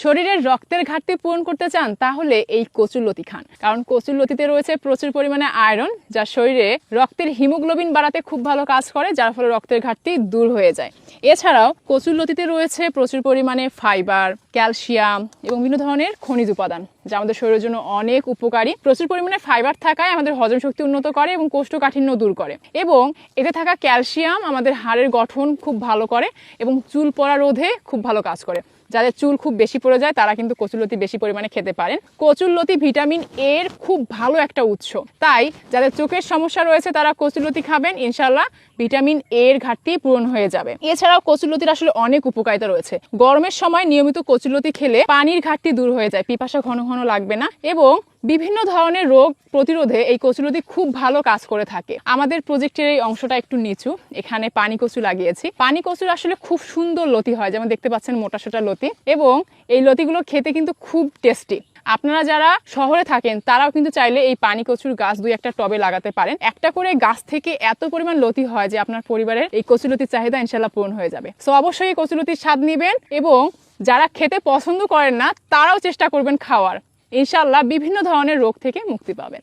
শরীরের রক্তের ঘাটতি পূরণ করতে চান তাহলে এই কচুরলতি খান, কারণ কচুরলতিতে রয়েছে প্রচুর পরিমাণে আয়রন, যা শরীরে রক্তের হিমোগ্লোবিন বাড়াতে খুব ভালো কাজ করে, যার ফলে রক্তের ঘাটতি দূর হয়ে যায়। এছাড়াও কচুরলতিতে রয়েছে প্রচুর পরিমাণে ফাইবার, ক্যালসিয়াম এবং বিভিন্ন ধরনের খনিজ উপাদান, যা আমাদের শরীরের জন্য অনেক উপকারী। প্রচুর পরিমাণে ফাইবার থাকায় আমাদের হজম শক্তি উন্নত করে এবং কোষ্ঠকাঠিন্য দূর করে, এবং এতে থাকা ক্যালসিয়াম আমাদের হাড়ের গঠন খুব ভালো করে এবং চুল পড়া রোধে খুব ভালো কাজ করে। যাদের চুল খুব বেশি পড়ে যায় তারা কিন্তু কচুরলতি বেশি পরিমাণে খেতে পারেন। কচুরলতি ভিটামিন এর খুব ভালো একটা উৎস, তাই যাদের চোখের সমস্যা রয়েছে তারা কচুরলতি খাবেন, ইনশাল্লাহ ভিটামিন এর ঘাটতি পূরণ হয়ে যাবে। এছাড়াও কচুরলতির আসলে অনেক উপকারিতা রয়েছে। গরমের সময় নিয়মিত কচুরলতি খেলে পানির ঘাটতি দূর হয়ে যায়, পিপাসা ঘন ঘন লাগবে না, এবং বিভিন্ন ধরনের রোগ প্রতিরোধে এই কচুরলতি খুব ভালো কাজ করে থাকে। আমাদের প্রজেক্টের এই অংশটা একটু নিচু, এখানে পানি কচু লাগিয়েছি। পানি কচুর আসলে খুব সুন্দর লতি হয়, যেমন দেখতে পাচ্ছেন মোটা সোটা লতি, এবং এই লতিগুলো খেতে কিন্তু খুব টেস্টি। আপনারা যারা শহরে থাকেন তারাও কিন্তু চাইলে এই পানি কচুর গাছ 2-1টা টবে লাগাতে পারেন। একটা করে গাছ থেকে এত পরিমাণ লতি হয় যে আপনার পরিবারের এই কচুরলতির চাহিদা ইনশাল্লাহ পূরণ হয়ে যাবে। সো অবশ্যই এই কচুরলতির স্বাদ নেবেন, এবং যারা খেতে পছন্দ করেন না তারাও চেষ্টা করবেন খাওয়ার, ইনশাল্লাহ বিভিন্ন ধরনের রোগ থেকে মুক্তি পাবেন।